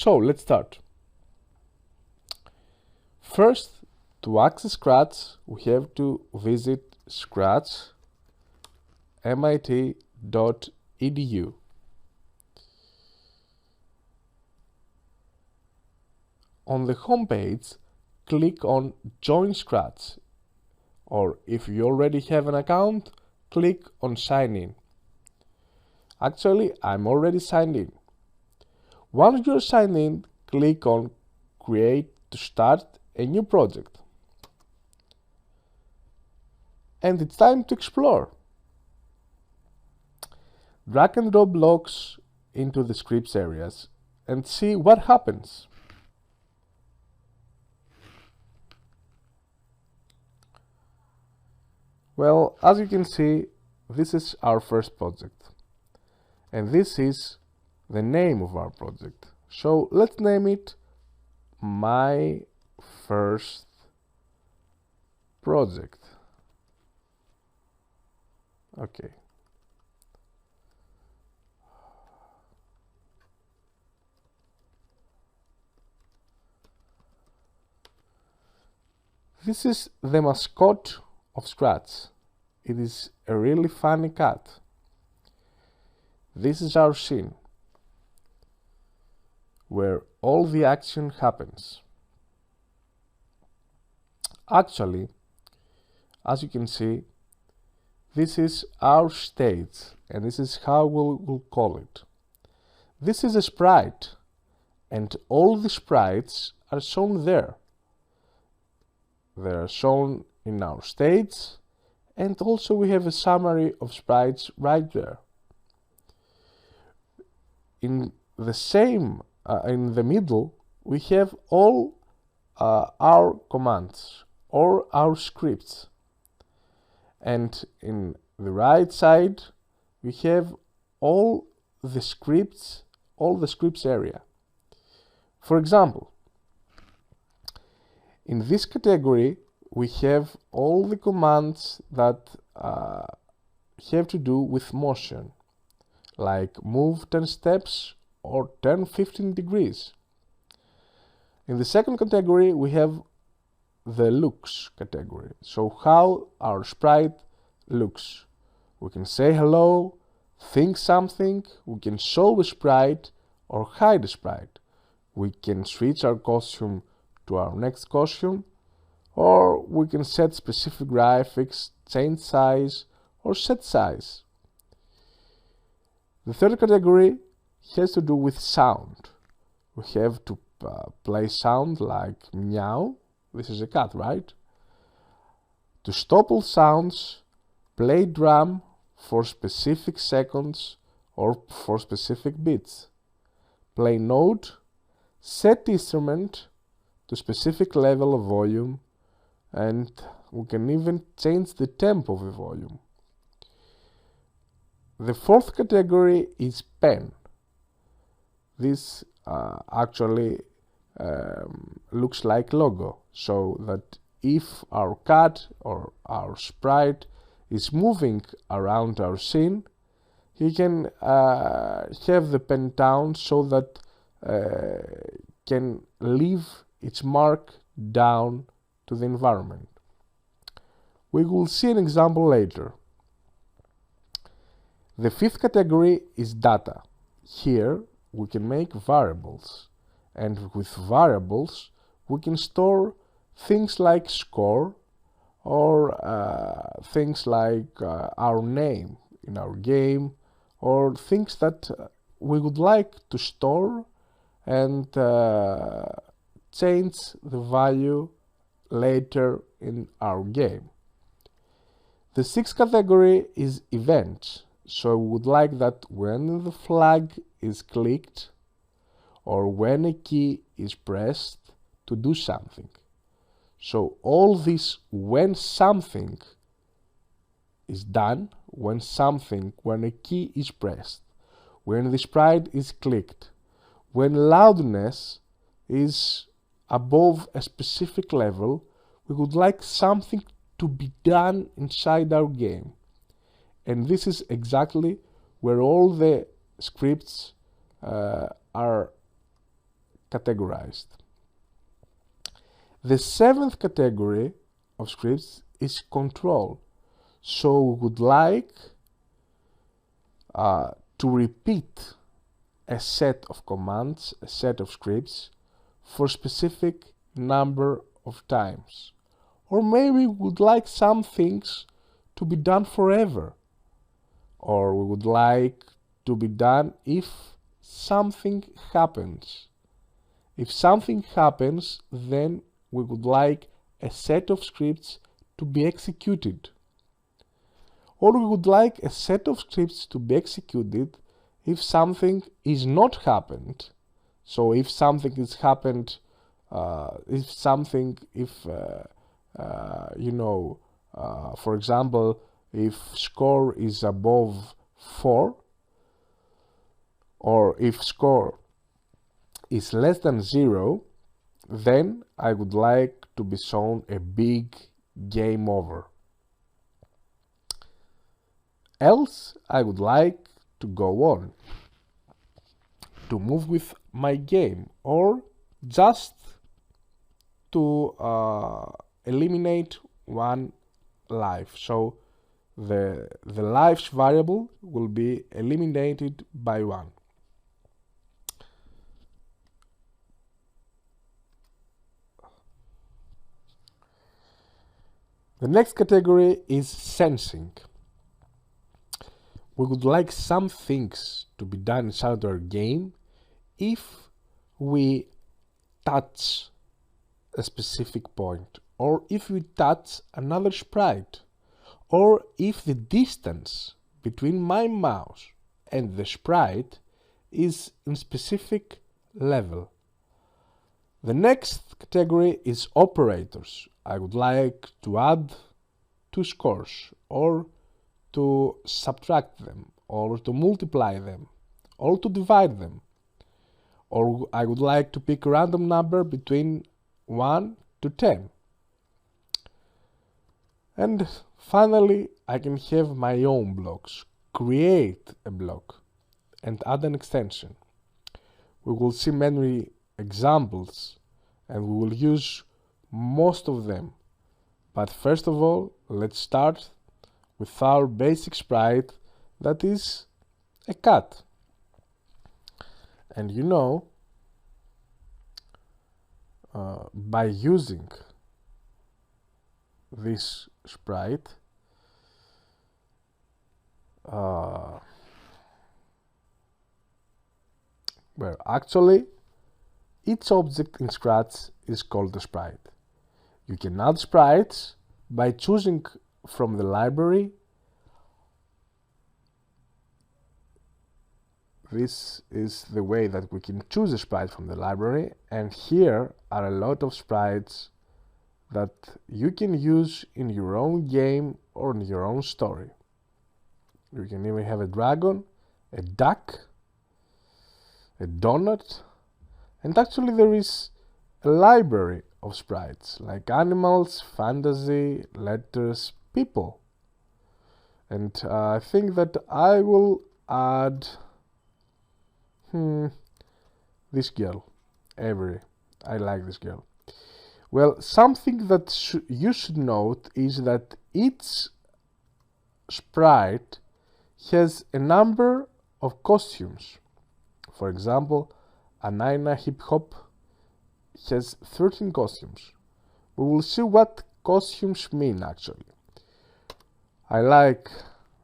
So let's start. First, to access Scratch, we have to visit scratch.mit.edu. On the home page, click on Join Scratch, or if you already have an account, click on Sign In. Actually, I'm already signed in. Once you're signed in, click on Create to start a new project. And it's time to explore. Drag and drop blocks into the scripts areas and see what happens. Well, as you can see, this is our first project. And this is the name of our project. So let's name it My First Project. Okay. This is the mascot of Scratch. It is a really funny cat. This is our scene, where all the action happens. Actually, as you can see, this is our stage, and this is how we'll call it. This is a sprite, and all the sprites are shown there. They are shown in our stage, and also we have a summary of sprites right there. In the middle, we have all our commands or our scripts, and in the right side we have all the scripts area. For example, in this category we have all the commands that have to do with motion, like move 10 steps or turn 15 degrees. In the second category we have the looks category, so how our sprite looks. We can say hello, think something, we can show a sprite or hide a sprite. We can switch our costume to our next costume, or we can set specific graphics, change size or set size. The third category has to do with sound. We have to play sound like meow. This is a cat, right? To stop all sounds, play drum for specific seconds or for specific beats. Play note, set instrument to specific level of volume, and we can even change the tempo of the volume. The fourth category is pen. This actually looks like logo, so that if our cat or our sprite is moving around our scene, he can have the pen down so that can leave its mark down to the environment. We will see an example later. The fifth category is data. Here we can make variables, and with variables we can store things like score or things like our name in our game, or things that we would like to store and change the value later in our game. The sixth category is events. So we would like that when the flag is clicked or when a key is pressed to do something. So all this when something is done, when a key is pressed, when the sprite is clicked, when loudness is above a specific level, we would like something to be done inside our game. And this is exactly where all the scripts are categorized. The seventh category of scripts is control. So we would like to repeat a set of commands, a set of scripts for a specific number of times. Or maybe we would like some things to be done forever. Or we would like to be done if something happens. If something happens, then we would like a set of scripts to be executed. Or we would like a set of scripts to be executed if something is not happened. So if something is happened, for example, if score is above 4, or if score is less than 0, then I would like to be shown a big game over. Else, I would like to go on, to move with my game, or just to eliminate one life. So the lives variable will be eliminated by 1. The next category is sensing. We would like some things to be done inside our game if we touch a specific point, or if we touch another sprite, or if the distance between my mouse and the sprite is in specific level. The next category is operators. I would like to add 2 scores, or to subtract them, or to multiply them, or to divide them. Or I would like to pick a random number between 1 to 10. And finally, I can have my own blocks, create a block, and add an extension. We will see many examples, and we will use most of them. But first of all, let's start with our basic sprite, that is a cat. And by using this sprite, actually each object in Scratch is called a sprite. You can add sprites by choosing from the library. This is the way that we can choose a sprite from the library, and here are a lot of sprites that you can use in your own game or in your own story. You can even have a dragon, a duck, a donut, and actually there is a library of sprites like animals, fantasy, letters, people. And I think that I will add this girl, Avery. I like this girl. Well, something that you should note is that each sprite has a number of costumes. For example, Anaina Hip Hop has 13 costumes. We will see what costumes mean actually. I like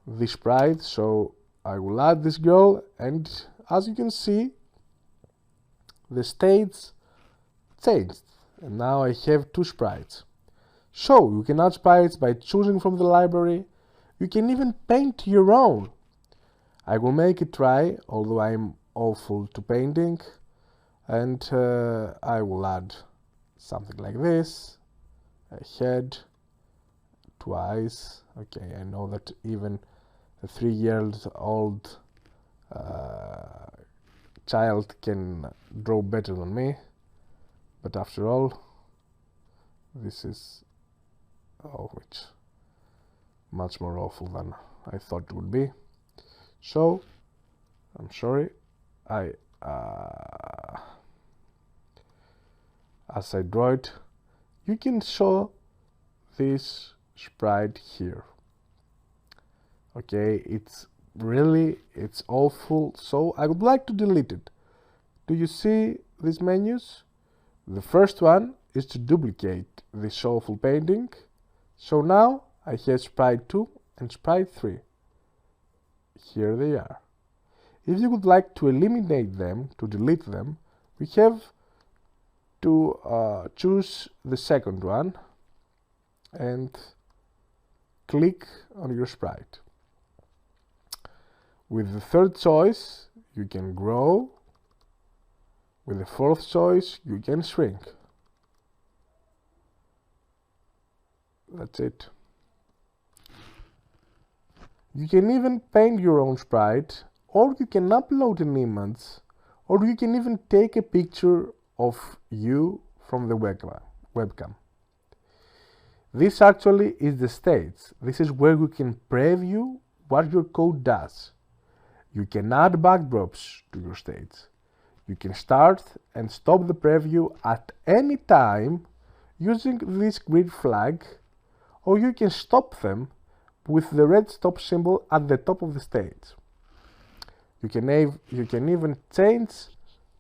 this sprite, so I will add this girl, and as you can see, the stage changed, and now I have 2 sprites. So you can add sprites by choosing from the library. You can even paint your own. I will make a try, although I'm awful to painting, and I will add something like this, a head, 2 eyes. Okay, I know that even a 3-year-old child can draw better than me, but after all, this is it's much more awful than I thought it would be. So I'm sorry, as I draw it, you can show this sprite here. Okay, it's awful, so I would like to delete it. Do you see these menus? The first one is to duplicate this awful painting. So now I have sprite 2 and sprite 3. Here they are. If you would like to eliminate them, to delete them, we have to choose the second one and click on your sprite. With the third choice, you can grow. With the fourth choice, you can shrink. That's it. You can even paint your own sprite, or you can upload an image, or you can even take a picture of you from the webcam. This actually is the stage. This is where you can preview what your code does. You can add backdrops to your stage. You can start and stop the preview at any time using this grid flag, or you can stop them with the red stop symbol at the top of the stage. You can even change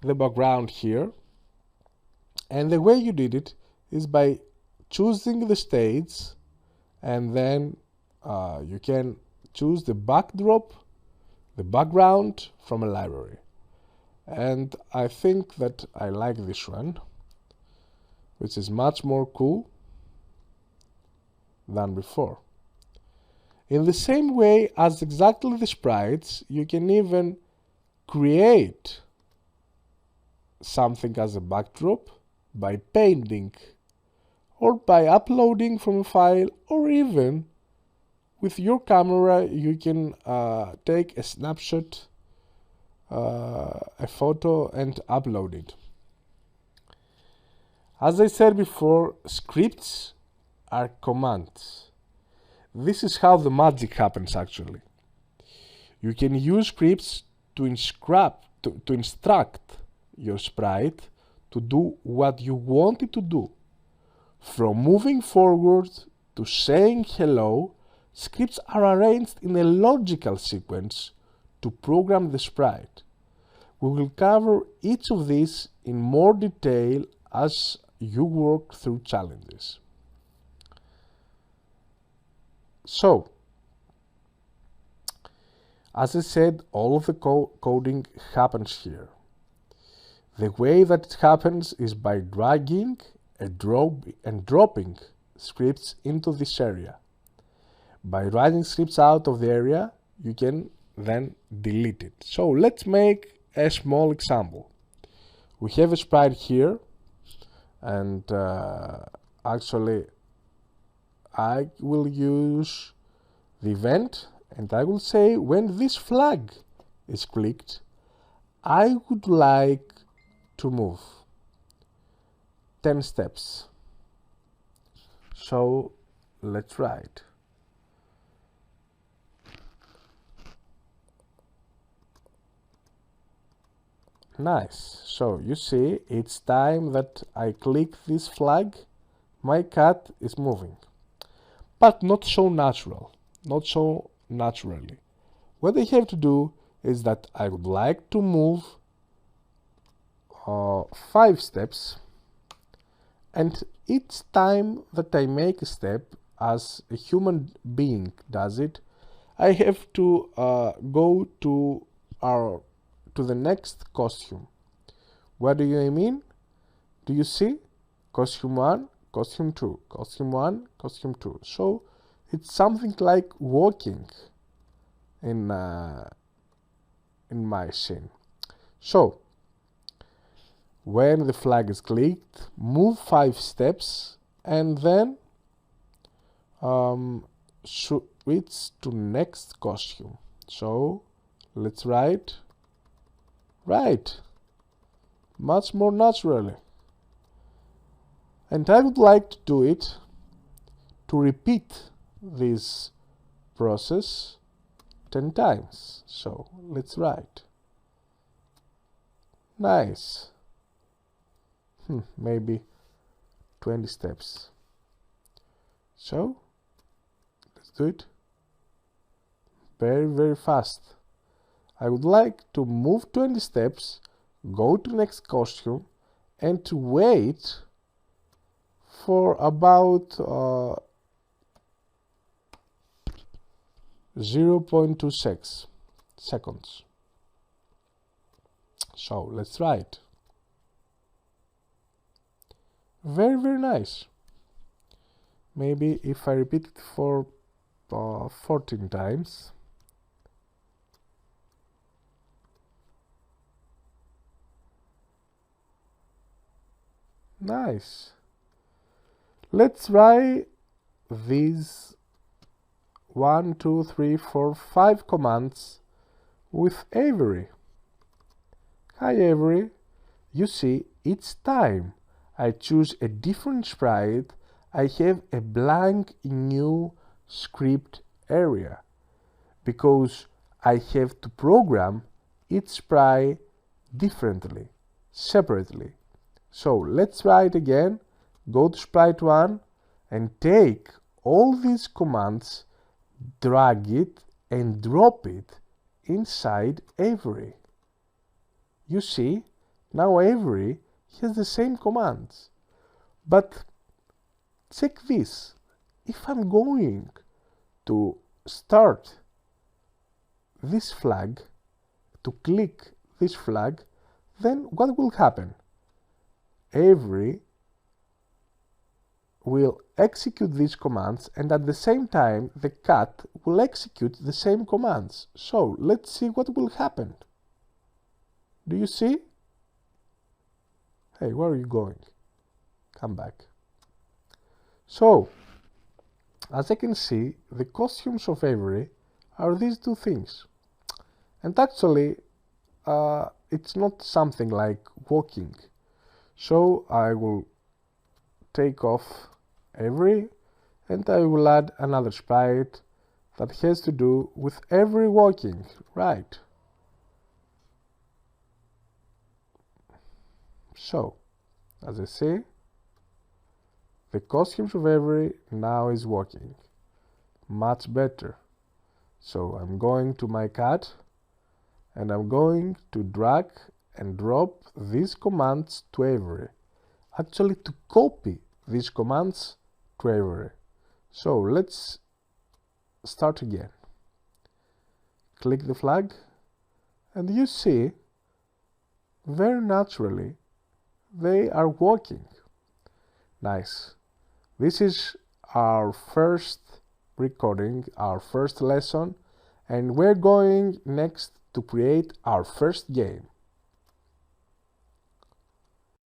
the background here, and the way you did it is by choosing the stage, and then you can choose the background from a library. And I think that I like this one, which is much more cool than before. In the same way as exactly the sprites, you can even create something as a backdrop by painting, or by uploading from a file, or even with your camera you can take a snapshot, a photo, and upload it. As I said before, scripts are commands. This is how the magic happens actually. You can use scripts to instruct your sprite to do what you want it to do. From moving forward to saying hello, scripts are arranged in a logical sequence to program the sprite. We will cover each of these in more detail as you work through challenges. So, as I said, all of the coding happens here. The way that it happens is by dragging and dropping scripts into this area. By writing scripts out of the area, you can then delete it. So let's make a small example. We have a sprite here, and actually I will use the event, and I will say when this flag is clicked, I would like to move 10 steps. So let's write. Nice. So you see, each time that I click this flag, my cat is moving. But not so naturally. What I have to do is that I would like to move 5 steps, and each time that I make a step, as a human being does it, I have to go to the next costume. What do you mean? Do you see? Costume 1, costume 2, costume 1, costume 2. So it's something like walking in my scene. So when the flag is clicked, move 5 steps, and then switch to next costume. So let's write much more naturally. And I would like to do it to repeat this process 10 times. So let's write. Nice. Maybe 20 steps. So let's do it very, very fast. I would like to move 20 steps, go to next costume, and to wait for about 0.2 seconds. So let's try it. Very, very nice. Maybe if I repeat it for 14 times. Nice. Let's try these 1, 2, 3, 4, 5 commands with Avery. Hi Avery. You see, each time I choose a different sprite, I have a blank new script area because I have to program each sprite differently, separately. So let's try it again. Go to sprite 1 and take all these commands, drag it and drop it inside Avery. You see, now Avery has the same commands. But check this. If I'm going to start this flag, to click this flag, then what will happen? Avery will execute these commands, and at the same time the cat will execute the same commands. So let's see what will happen. Do you see? Hey, where are you going? Come back. So, as I can see, the costumes of Avery are these two things. And actually, it's not something like walking. So I will take off Avery and I will add another sprite that has to do with Avery walking, right? So, as I say, the costumes of Avery now is walking much better. So I'm going to my cat and I'm going to drag and drop these commands to Avery. Actually, to copy these commands to Avery. So let's start again. Click the flag and you see, very naturally, they are walking. Nice. This is our first recording, our first lesson, and we're going next to create our first game.